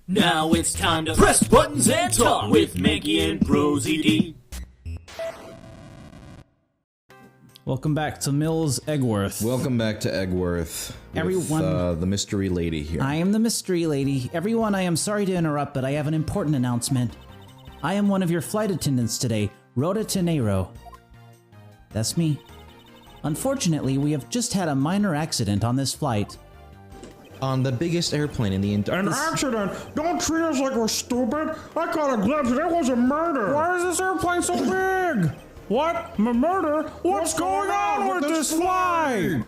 Now it's time to press buttons and talk with Manky and ProZD. Welcome back to Mills Edgeworth. Welcome back to Edgeworth. Everyone, the mystery lady here. I am the mystery lady. Everyone, I am sorry to interrupt, but I have an important announcement. I am one of your flight attendants today, Rhoda Tenero. That's me. Unfortunately, we have just had a minor accident on this flight. On the biggest airplane in the entire... An accident! Don't treat us like we're stupid! I caught a glimpse and it was a murder! Why is this airplane so big? What? Murder? What's going on with this flight?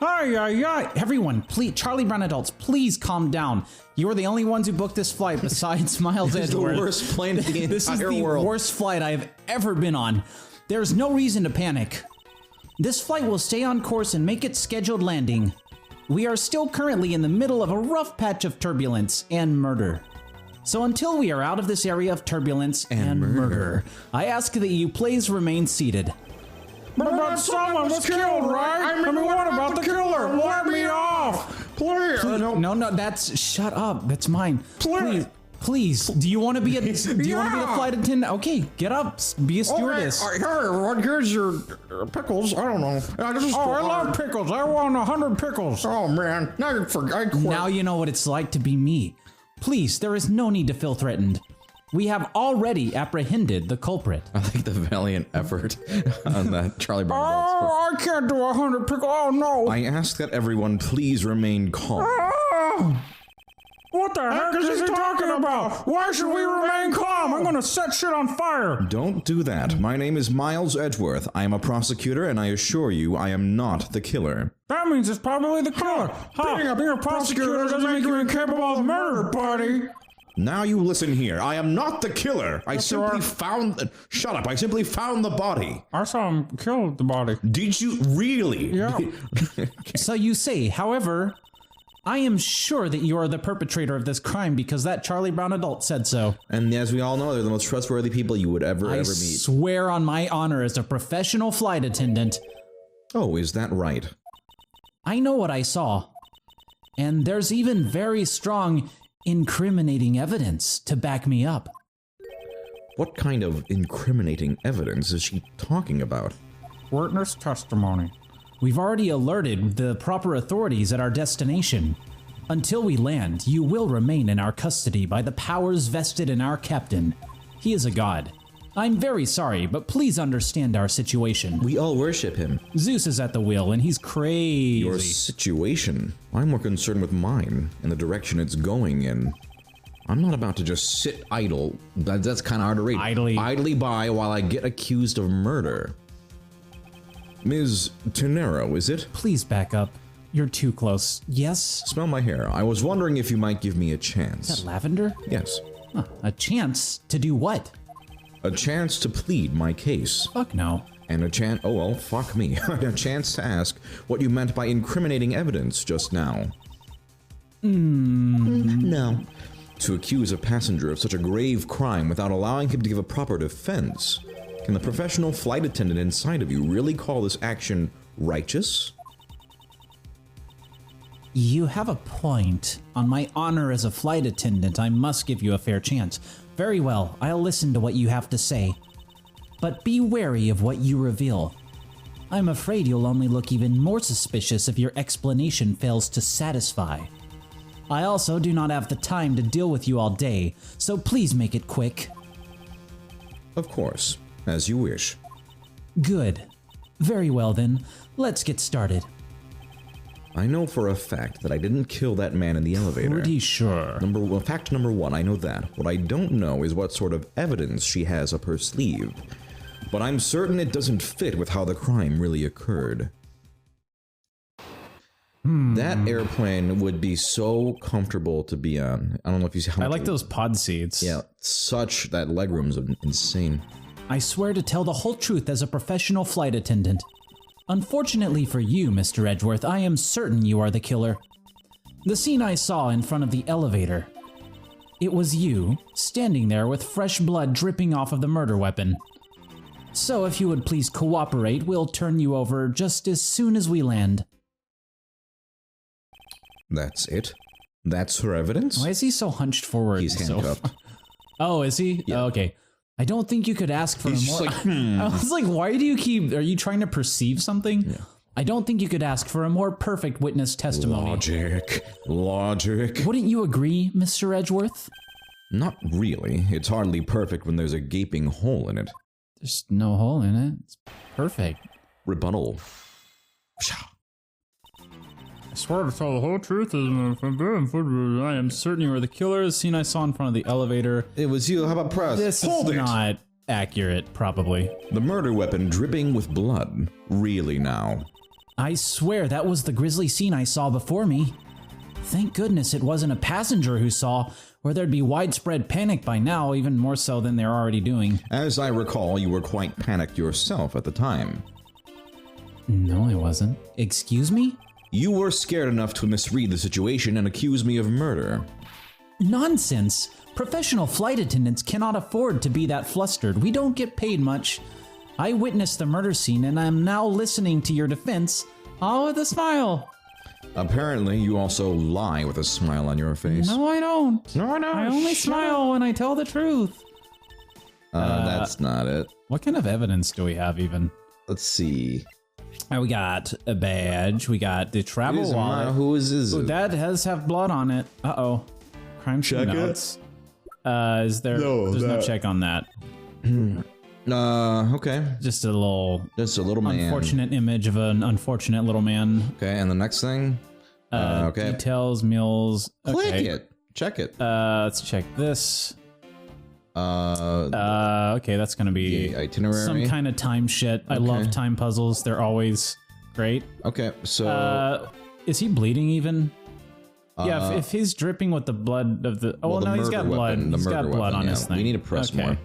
Ay, ay, ay. Everyone, please, Charlie Brown adults, please calm down. You're the only ones who booked this flight besides Miles This is the Edgeworth. worst plane in the entire world. This is the worst flight I've ever been on. There's no reason to panic. This flight will stay on course and make its scheduled landing. We are still currently in the middle of a rough patch of turbulence and murder. So until we are out of this area of turbulence and murder, I ask that you please remain seated. But someone was killed, right? I mean, what about the killer? Let me off! Please! No, that's... Shut up. That's mine. Please. Please. Do you want to be a... Do you want to be the flight attendant? Okay, get up. Be a stewardess. Here's your pickles. I don't know. I love pickles. I want 100 pickles. Oh, man. Now you forgot. I quit. Now you know what it's like to be me. Please, there is no need to feel threatened. We have already apprehended the culprit. I like the valiant effort on that Charlie Brown. Oh, I can't do 100 pickles. Oh, no. I ask that everyone please remain calm. What the heck is he talking about? Why should we remain calm? I'm gonna set shit on fire. Don't do that. My name is Miles Edgeworth. I am a prosecutor, and I assure you I am not the killer. That means it's probably the killer. Being a prosecutor doesn't make you incapable of murder, buddy. Now you listen here. I am not the killer. I simply found... Shut up. I simply found the body. I saw him kill the body. Did you really? Yeah. So you say, however... I am sure that you are the perpetrator of this crime because that Charlie Brown adult said so. And as we all know, they're the most trustworthy people you would ever meet. I swear on my honor as a professional flight attendant. Oh, is that right? I know what I saw. And there's even very strong, incriminating evidence to back me up. What kind of incriminating evidence is she talking about? Witness testimony. We've already alerted the proper authorities at our destination. Until we land, you will remain in our custody by the powers vested in our captain. He is a god. I'm very sorry, but please understand our situation. We all worship him. Zeus is at the wheel, and he's crazy. Your situation? I'm more concerned with mine and the direction it's going in. I'm not about to just sit idle. That's kind of hard to read. Idly by while I get accused of murder. Ms. Tenero, is it? Please back up. You're too close. Yes? Smell my hair. I was wondering if you might give me a chance. Is that lavender? Yes. Huh, a chance to do what? A chance to plead my case. Fuck no. And a chance... Oh, well, fuck me. A chance to ask what you meant by incriminating evidence just now. No. To accuse a passenger of such a grave crime without allowing him to give a proper defense. Can the professional flight attendant inside of you really call this action righteous? You have a point. On my honor as a flight attendant, I must give you a fair chance. Very well, I'll listen to what you have to say. But be wary of what you reveal. I'm afraid you'll only look even more suspicious if your explanation fails to satisfy. I also do not have the time to deal with you all day, so please make it quick. Of course. As you wish. Good. Very well then, let's get started. I know for a fact that I didn't kill that man in the elevator. Pretty sure. Fact number one, I know that. What I don't know is what sort of evidence she has up her sleeve. But I'm certain it doesn't fit with how the crime really occurred. That airplane would be so comfortable to be on. I don't know if you see how much... I like those pod seats. Yeah, that legroom's insane. I swear to tell the whole truth as a professional flight attendant. Unfortunately for you, Mr. Edgeworth, I am certain you are the killer. The scene I saw in front of the elevator. It was you, standing there with fresh blood dripping off of the murder weapon. So if you would please cooperate, we'll turn you over just as soon as we land. That's it? That's her evidence? Why is he so hunched forward? He's handcuffed. Oh, is he? Yeah. Oh, okay. I don't think you could ask for He's more. just like, I was like, why do you keep? Are you trying to perceive something? Yeah. I don't think you could ask for a more perfect witness testimony. Logic. Wouldn't you agree, Mr. Edgeworth? Not really. It's hardly perfect when there's a gaping hole in it. There's no hole in it. It's perfect. Rebuttal. I swear to tell the whole truth. I I'm certain you were the killer. The scene I saw in front of the elevator. It was you. How about press? This Hold is it! not accurate, probably. The murder weapon dripping with blood. Really now. I swear that was the grisly scene I saw before me. Thank goodness it wasn't a passenger who saw, or there'd be widespread panic by now, even more so than they're already doing. As I recall, you were quite panicked yourself at the time. No, I wasn't. Excuse me? You were scared enough to misread the situation and accuse me of murder. Nonsense! Professional flight attendants cannot afford to be that flustered. We don't get paid much. I witnessed the murder scene and I'm now listening to your defense, all with a smile. Apparently, you also lie with a smile on your face. No, I don't. No, I only smile when I tell the truth. That's not it. What kind of evidence do we have even? Let's see. We got a badge. We got the travel wallet. Who is this? Ooh, that does have blood on it. Uh-oh. Crime scene Check it. notes. Is there? No, there's no that- check on that. Okay. Just a little Just a little man. unfortunate image of an unfortunate little man. Okay, and the next thing? Okay. Details, meals. Click Okay. it. Check it. Let's check this. Okay, that's gonna be the itinerary. some kind of time shit. I love time puzzles. They're always great. Okay, so... Is he bleeding even? Yeah, if he's dripping with the blood of the... Oh, well, the no, he's got murder blood. weapon, He's got blood on his thing. We need to press more.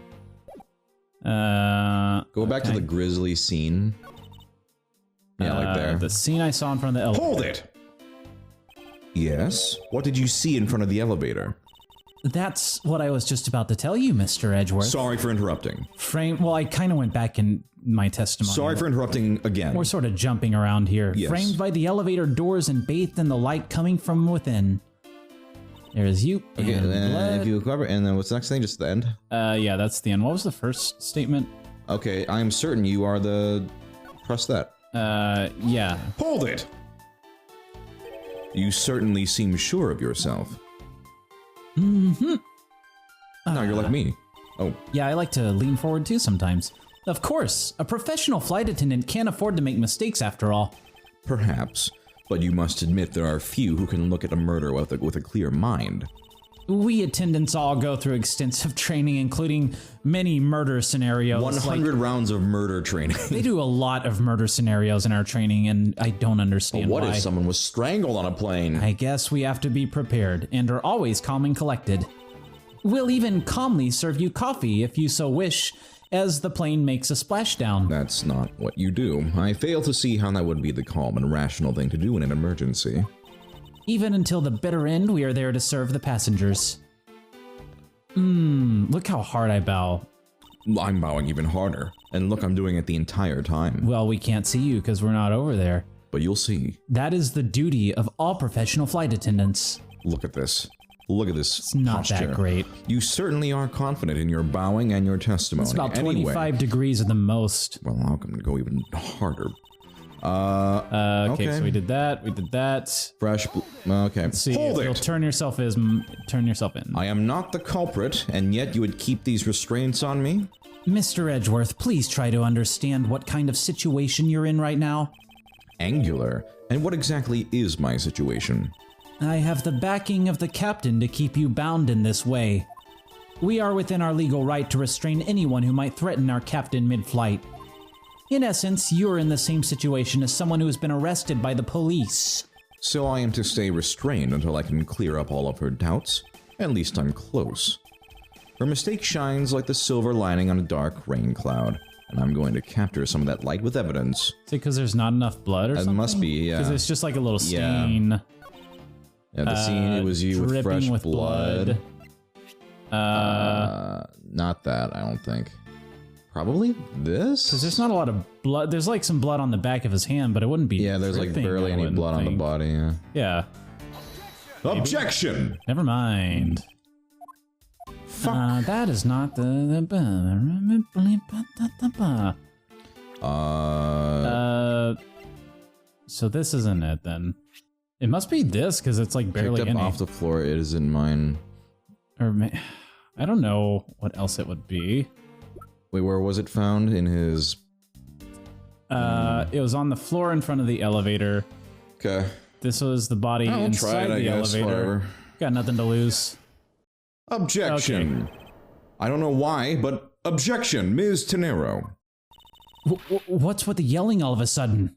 Go back to the grisly scene. Yeah, like there. The scene I saw in front of the elevator. Hold it! Yes? What did you see in front of the elevator? That's what I was just about to tell you, Mr. Edgeworth. Sorry for interrupting. Well, I kind of went back in my testimony. Sorry for interrupting again. We're sort of jumping around here. Yes. Framed by the elevator doors and bathed in the light coming from within. There's you Okay, and and blood. if you cover, and then what's the next thing? Just the end? Yeah, that's the end. What was the first statement? Okay, I am certain you are the... Press that. Yeah. Hold it! You certainly seem sure of yourself. Mm-hmm. No, you're like me. Oh, Yeah, I like to lean forward too sometimes. Of course, a professional flight attendant can't afford to make mistakes after all. perhaps. But you must admit there are few who can look at a murder with a clear mind. We attendants all go through extensive training, including many murder scenarios. 100 rounds of murder training. They do a lot of murder scenarios in our training, and I don't understand What why. if someone was strangled on a plane? I guess we have to be prepared, and are always calm and collected. We'll even calmly serve you coffee if you so wish, as the plane makes a splashdown. That's not what you do. I fail to see how that would be the calm and rational thing to do in an emergency. Even until the bitter end, we are there to serve the passengers. Look how hard I bow. I'm bowing even harder. And look, I'm doing it the entire time. Well, we can't see you because we're not over there. But you'll see. That is the duty of all professional flight attendants. Look at this. Look at this It's not posture. that great. You certainly are confident in your bowing and your testimony. It's about Anyway, 25 degrees at the most. well, I'm going to go even harder. Okay, so we did that. We did that. Fresh. Okay. See, Hold you'll it! turn yourself in. I am not the culprit, and yet you would keep these restraints on me? Mr. Edgeworth, please try to understand what kind of situation you're in right now. Angular. And what exactly is my situation? I have the backing of the captain to keep you bound in this way. We are within our legal right to restrain anyone who might threaten our captain mid-flight. In essence, you're in the same situation as someone who has been arrested by the police. So I am to stay restrained until I can clear up all of her doubts? At least I'm close. Her mistake shines like the silver lining on a dark rain cloud, and I'm going to capture some of that light with evidence. Is it because there's not enough blood or something? It must be, yeah. Because it's just like a little Yeah. stain. Yeah, the scene, it was you with dripping fresh with blood. Not that, I don't think. Probably this? Because there's not a lot of blood. There's like some blood on the back of his hand, but it wouldn't be. Yeah, there's like dripping, barely I any wouldn't blood on the think. body, yeah. Yeah. Objection! Never mind. Fuck. That is not the... So this isn't it then. It must be this because it's like barely Picked up any. off the floor, it isn't mine. Or I don't know what else it would be. Wait, where was it found? In his... It was on the floor in front of the elevator. Okay. This was the body I'll inside try it, I the guess, elevator. whatever. Got nothing to lose. Objection. Okay. I don't know why, but objection, Ms. Tenero. What's with the yelling all of a sudden?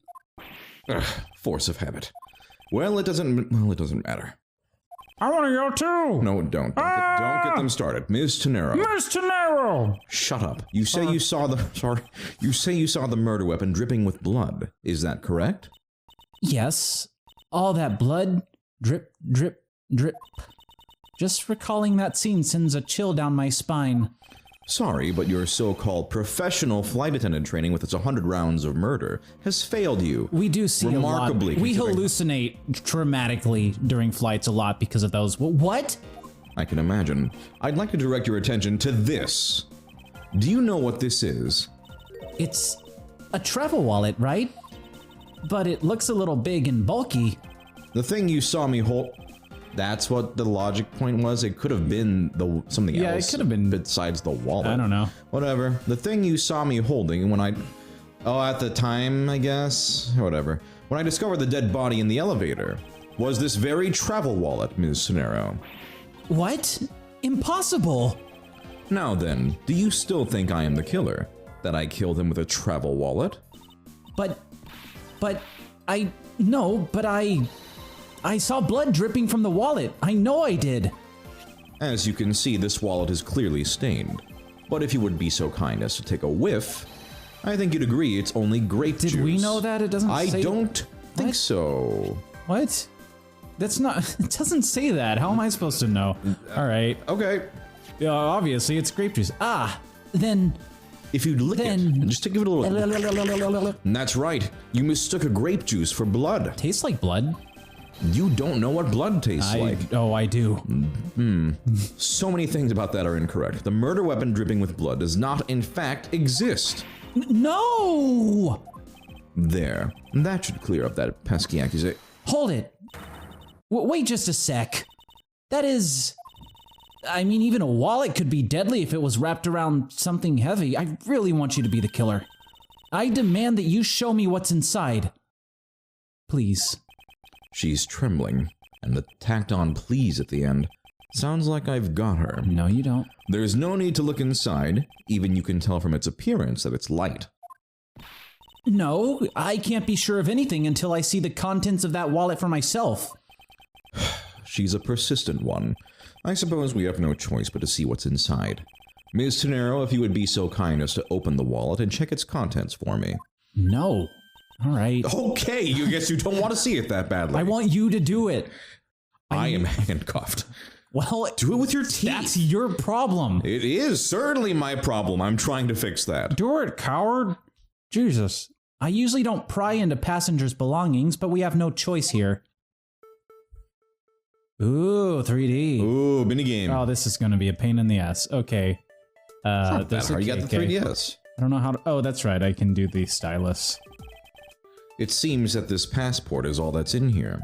Ugh, force of habit. Well, it doesn't matter. I want to yell too. No, don't get them started. Ms. Tenero. Miss Tenero. Shut up. You say you saw the murder weapon dripping with blood. Is that correct? Yes. All that blood. Drip, drip, drip. Just recalling that scene sends a chill down my spine. Sorry, but your so-called professional flight attendant training with its 100 rounds of murder has failed you. We do see remarkably. a lot. We hallucinate dramatically during flights a lot because of those. What? I can imagine. I'd like to direct your attention to this. Do you know what this is? It's a travel wallet, right? But it looks a little big and bulky. The thing you saw me hold... That's what the logic point was? It could have been something else. Yeah, it could have been... besides the wallet. I don't know. Whatever. The thing you saw me holding when I... Oh, at the time, I guess? Whatever. When I discovered the dead body in the elevator, was this very travel wallet, Ms. Sonero. What? Impossible! Now then, do you still think I am the killer? That I killed him with a travel wallet? I saw blood dripping from the wallet. I know I did. As you can see, this wallet is clearly stained. But if you would be so kind as to take a whiff, I think you'd agree it's only grape juice. Did we know that? It doesn't say... I don't think What? so. What? That's not... It doesn't say that. How am I supposed to know? All right. Okay. Yeah, obviously, it's grape juice. Ah, then... If you'd lick it, just to give it a little... Tastes And that's right. You mistook a grape juice for blood. like blood. You don't know what blood tastes like. Oh, I do. So many things about that are incorrect. The murder weapon dripping with blood does not, in fact, exist. No! There. That should clear up that pesky accusation. Hold it. Wait just a sec. That is... I mean, even a wallet could be deadly if it was wrapped around something heavy. I really want you to be the killer. I demand that you show me what's inside. Please. She's trembling, and the tacked-on please at the end. Sounds like I've got her. No, you don't. There's no need to look inside. Even you can tell from its appearance that it's light. No, I can't be sure of anything until I see the contents of that wallet for myself. She's a persistent one. I suppose we have no choice but to see what's inside. Ms. Tenero, if you would be so kind as to open the wallet and check its contents for me. No. All right. Okay, you guess you don't want to see it that badly. I want you to do it. I am handcuffed. Well, Do it with your teeth. that's your problem. It is certainly my problem. I'm trying to fix that. Do it, coward. Jesus. I usually don't pry into passengers' belongings, but we have no choice here. Ooh, 3D. Ooh, minigame. Oh, this is going to be a pain in the ass. Okay. Not that hard. You got the 3DS. I don't know how to... Oh, that's right. I can do the stylus. It seems that this passport is all that's in here.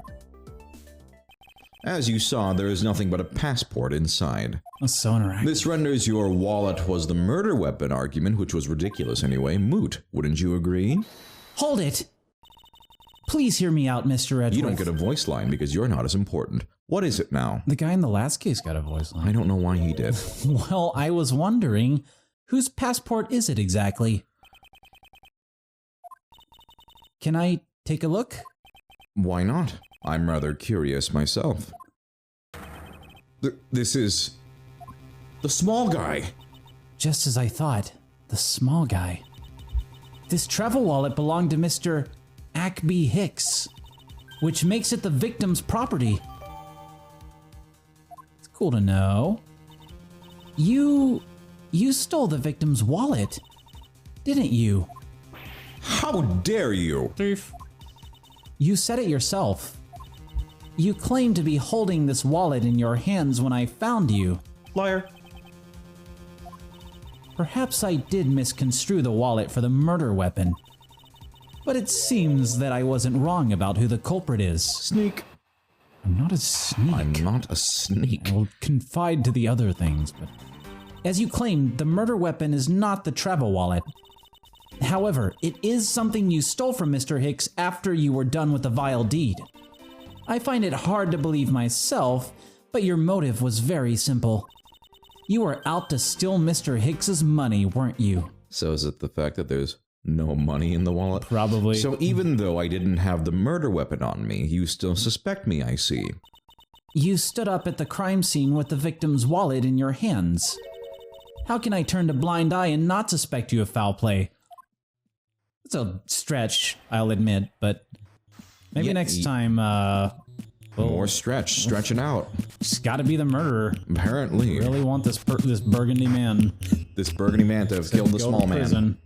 As you saw, there is nothing but a passport inside. That's so interactive. This renders your wallet was the murder weapon argument, which was ridiculous anyway, moot. Wouldn't you agree? Hold it! Please hear me out, Mr. Edgeworth. You don't get a voice line because you're not as important. What is it now? The guy in the last case got a voice line. I don't know why he did. Well, I was wondering, whose passport is it exactly? Can I take a look? Why not? I'm rather curious myself. This is... the small guy. Just as I thought, the small guy. This travel wallet belonged to Mr. Ackby Hicks, which makes it the victim's property. It's cool to know. You stole the victim's wallet, didn't you? How dare you? Thief. You said it yourself. You claim to be holding this wallet in your hands when I found you. Liar. Perhaps I did misconstrue the wallet for the murder weapon. But it seems that I wasn't wrong about who the culprit is. Sneak. I'm not a sneak. I'm not a sneak. I'll confide to the other things, but... As you claimed, the murder weapon is not the travel wallet. However, it is something you stole from Mr. Hicks after you were done with the vile deed. I find it hard to believe myself, but your motive was very simple. You were out to steal Mr. Hicks's money, weren't you? So is it the fact that there's no money in the wallet? Probably. So even though I didn't have the murder weapon on me, you still suspect me, I see. You stood up at the crime scene with the victim's wallet in your hands. How can I turn a blind eye and not suspect you of foul play? It's a stretch, I'll admit, but maybe next time, more stretching out. It's gotta be the murderer. Apparently. I really want this burgundy man. This burgundy man to have killed the small man. Prison.